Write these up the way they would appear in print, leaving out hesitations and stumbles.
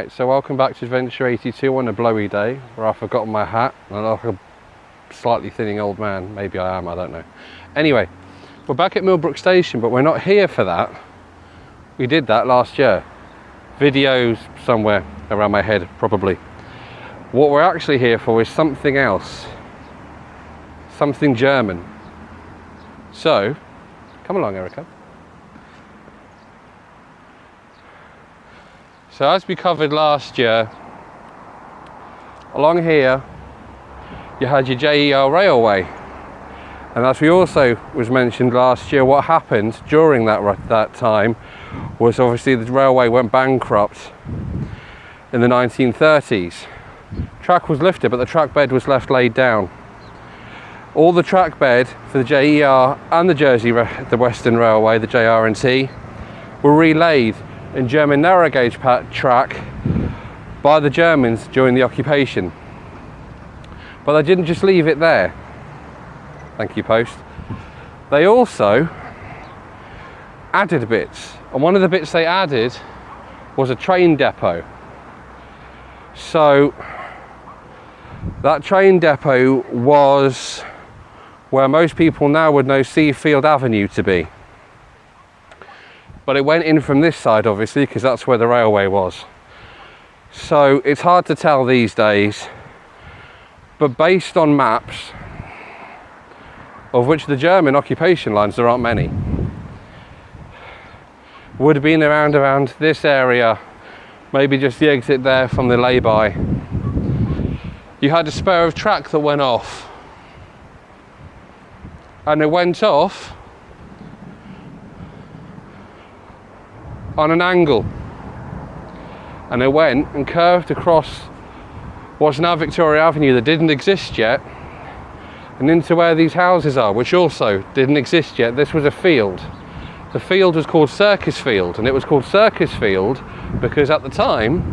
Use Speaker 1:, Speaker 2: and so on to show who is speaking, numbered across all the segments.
Speaker 1: Right, so welcome back to Adventure 82 on a blowy day where I've forgotten my hat and I look like a slightly thinning old man. Maybe I am, I don't know. Anyway, we're back at Millbrook Station, but we're not here for that. We did that last year. Videos somewhere around my head, probably. What we're actually here for is something else. Something German. So, come along, Erica. So as we covered last year, along here you had your JER railway, and as we also was mentioned last year, what happened during that time was obviously the railway went bankrupt in the 1930s. Track was lifted, but the track bed was left laid down. All the track bed for the JER and the Western Railway, the JR&T, were relaid in German narrow gauge track by the Germans during the occupation. But they didn't just leave it there. Thank you, Post. They also added bits, and one of the bits they added was a train depot. So that train depot was where most people now would know Seafield Avenue to be. But it went in from this side, obviously, because that's where the railway was. So it's hard to tell these days, but based on maps, of which the German occupation lines, there aren't many, would have been around this area, maybe just the exit there from the lay-by. You had a spur of track that went off, and it went off on an angle, and it went and curved across what's now Victoria Avenue that didn't exist yet, and into where these houses are, which also didn't exist yet. This was a field. The field was called Circus Field, and it was called Circus Field because at the time,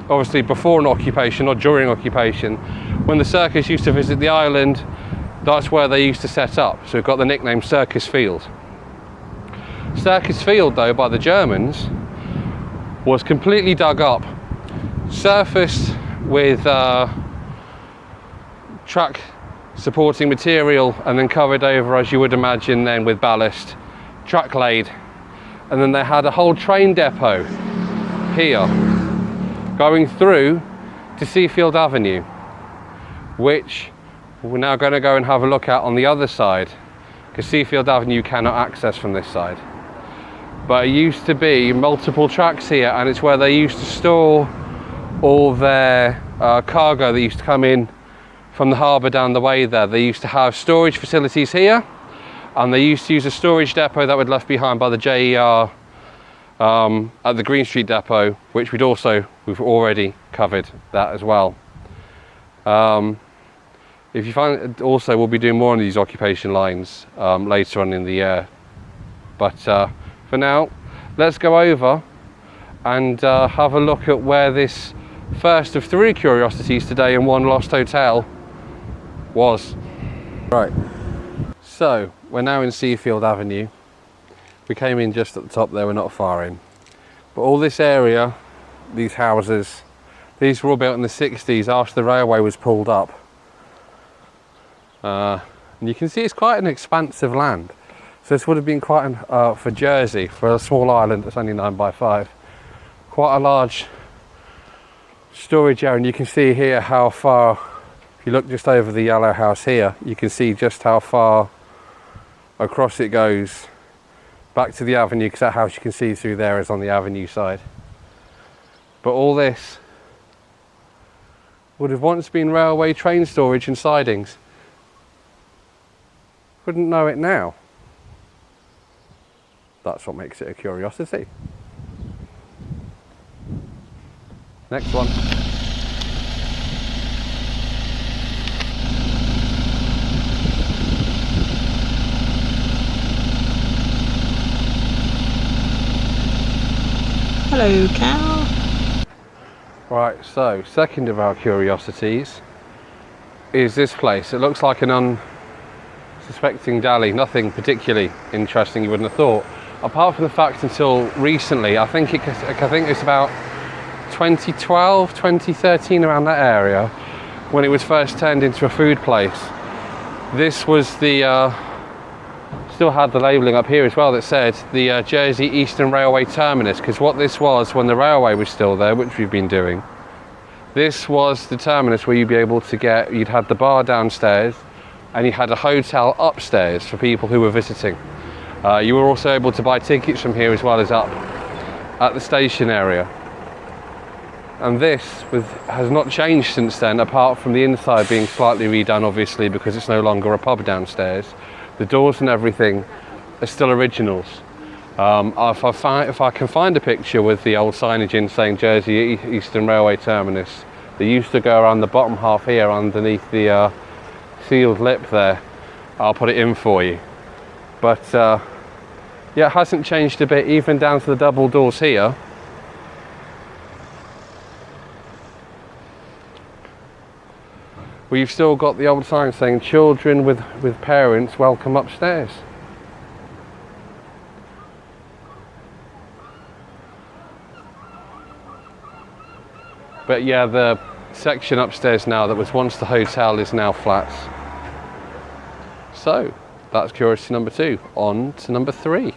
Speaker 1: obviously before an occupation or during occupation, when the circus used to visit the island, that's where they used to set up. So it got the nickname Circus Field. Circus Field, though, by the Germans, was completely dug up, surfaced with track supporting material, and then covered over, as you would imagine then, with ballast, track laid. And then they had a whole train depot here going through to Seafield Avenue, which we're now going to go and have a look at on the other side, because Seafield Avenue you cannot access from this side. But it used to be multiple tracks here, and it's where they used to store all their cargo that used to come in from the harbour down the way there. They used to have storage facilities here, and they used to use a storage depot that was left behind by the JER at the Green Street depot, which we've already covered that as well. If you find, also we'll be doing more on these occupation lines later on in the year, but for now, let's go over and have a look at where this first of 3 curiosities today in one lost hotel was. Right, so we're now in Seafield Avenue. We came in just at the top there, we're not far in. But all this area, these houses, these were all built in the 60s after the railway was pulled up. And you can see it's quite an expansive land. So this would have been quite for Jersey, for a small island that's only 9 by 5, quite a large storage area. And you can see here how far, if you look just over the yellow house here, you can see just how far across it goes back to the avenue, because that house you can see through there is on the avenue side. But all this would have once been railway train storage and sidings. Wouldn't know it now. That's what makes it a curiosity. Next one.
Speaker 2: Hello, cow.
Speaker 1: Right, so second of our curiosities is this place. It looks like an unsuspecting dally, nothing particularly interesting you wouldn't have thought. Apart from the fact until recently, I think it's about 2012, 2013, around that area, when it was first turned into a food place. This was the, still had the labelling up here as well that said the Jersey Eastern Railway Terminus, because what this was when the railway was still there, which we've been doing, this was the terminus where you'd be able to get, you'd had the bar downstairs and you had a hotel upstairs for people who were visiting. You were also able to buy tickets from here as well as up at the station area. And this has not changed since then, apart from the inside being slightly redone, obviously, because it's no longer a pub downstairs. The doors and everything are still originals. If I can find a picture with the old signage in saying Jersey Eastern Railway Terminus, they used to go around the bottom half here underneath the sealed lip there, I'll put it in for you. But yeah, it hasn't changed a bit, even down to the double doors here. We've still got the old sign saying children with parents welcome upstairs. But yeah, the section upstairs now that was once the hotel is now flats. So that's curiosity number 2. On to number 3.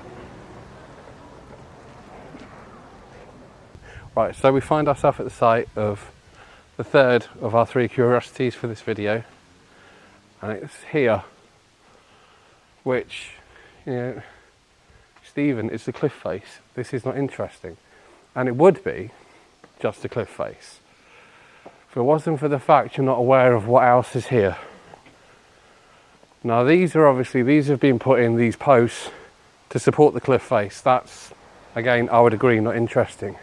Speaker 1: Right, so we find ourselves at the site of the third of our 3 curiosities for this video, and it's here, which, you know, Stephen, it's the cliff face. This is not interesting, and it would be just a cliff face if it wasn't for the fact you're not aware of what else is here. Now these have been put in, these posts, to support the cliff face. That's, again, I would agree, not interesting.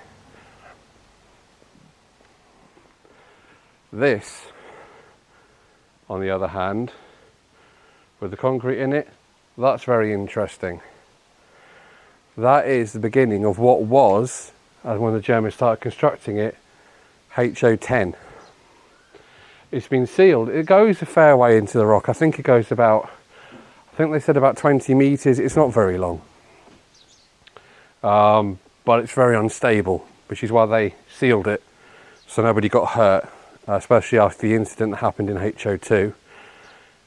Speaker 1: This, on the other hand, with the concrete in it, that's very interesting. That is the beginning of what was, as when the Germans started constructing it, HO10. It's been sealed. It goes a fair way into the rock. I think it goes about, I think they said about 20 metres. It's not very long. But it's very unstable, which is why they sealed it, so nobody got hurt. Especially after the incident that happened in HO2.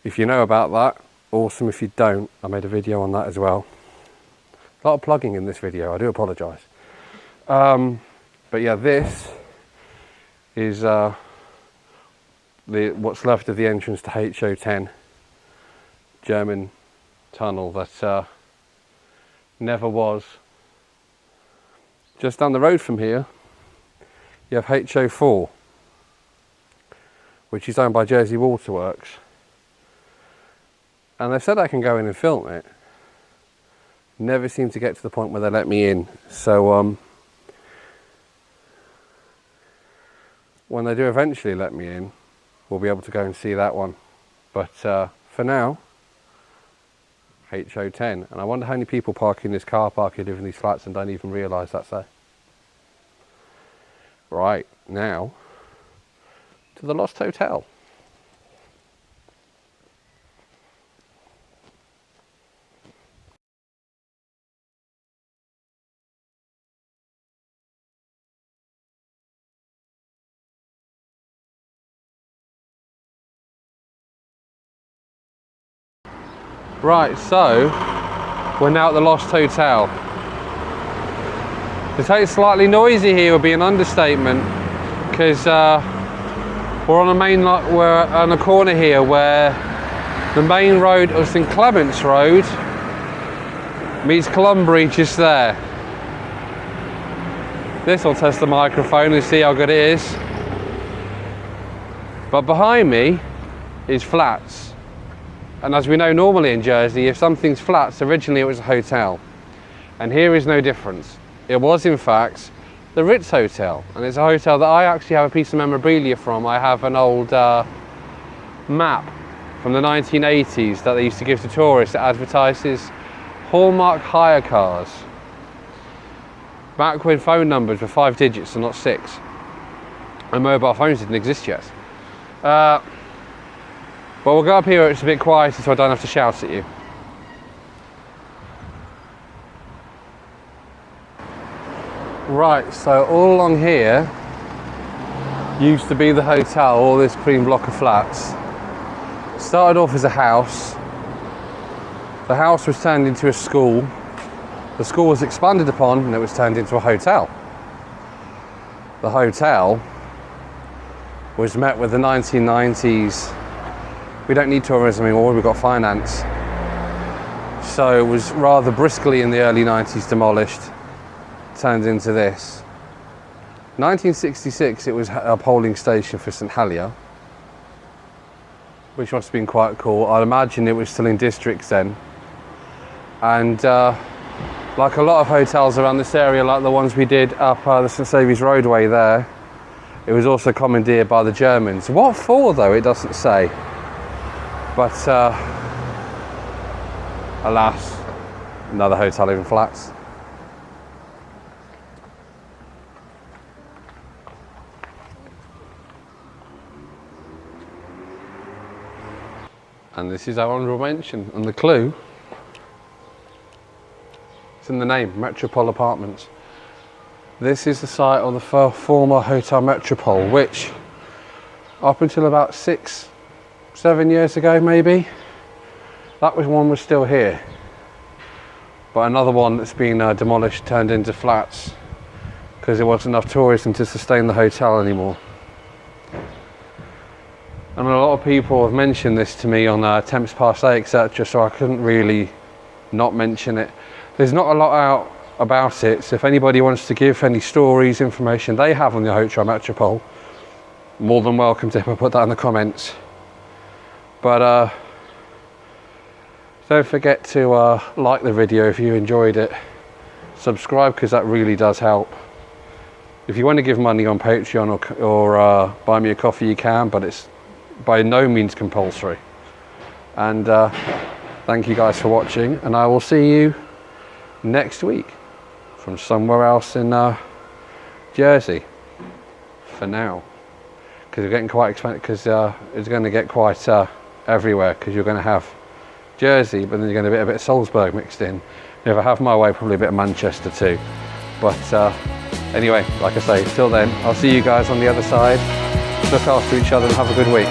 Speaker 1: If you know about that, awesome. If you don't, I made a video on that as well. A lot of plugging in this video, I do apologise. But yeah, this is what's left of the entrance to HO10, German tunnel that never was. Just down the road from here, you have HO4. Which is owned by Jersey Waterworks, and they've said I can go in and film it. Never seem to get to the point where they let me in, so when they do eventually let me in, we'll be able to go and see that one. But for now, HO10, and I wonder how many people park in this car park who live in these flats and don't even realise that's there. Right, now to the Lost Hotel. Right, so we're now at the Lost Hotel. To say it's slightly noisy here would be an understatement, because we're on a we're on a corner here where the main road of St Clement's Road meets Columbury just there. This will test the microphone and see how good it is. But behind me is flats. And as we know normally in Jersey, if something's flats, originally it was a hotel. And here is no difference. It was in fact the Ritz Hotel, and it's a hotel that I actually have a piece of memorabilia from. I have an old map from the 1980s that they used to give to tourists that advertises Hallmark hire cars. Back when phone numbers were 5 digits and not 6. And mobile phones didn't exist yet. But we'll go up here, it's a bit quieter so I don't have to shout at you. Right, so all along here used to be the hotel, all this cream block of flats. Started off as a house. The house was turned into a school. The school was expanded upon and it was turned into a hotel. The hotel was met with the 1990s. We don't need tourism anymore, we've got finance. So it was rather briskly in the early 90s demolished, turned into this. 1966 it was a polling station for St Helier, which must have been quite cool. I'd imagine it was still in districts then. And like a lot of hotels around this area, like the ones we did up the St Saviour's roadway there, it was also commandeered by the Germans. What for though, it doesn't say. But alas, another hotel in flats. And this is our honourable mention, and the clue, it's in the name, Metropol Apartments. This is the site of the former Hotel Metropol, which up until about 6-7 years ago maybe, that one was still here. But another one that's been demolished, turned into flats, because there wasn't enough tourism to sustain the hotel anymore. And a lot of people have mentioned this to me on Temps Passé, etc., so I couldn't really not mention it. There's not a lot out about it, so if anybody wants to give any stories, information they have on the Hotel Metropol, more than welcome to put that in the comments. But don't forget to like the video if you enjoyed it. Subscribe, because that really does help. If you want to give money on Patreon or buy me a coffee, you can, but it's by no means compulsory. And thank you guys for watching, and I will see you next week from somewhere else in Jersey for now, because we're getting quite expensive, because it's going to get quite everywhere, because you're going to have Jersey, but then you're going to get a bit of Salzburg mixed in. If I have my way, probably a bit of Manchester too. But anyway, like I say, till then, I'll see you guys on the other side. Look after each other and have a good week.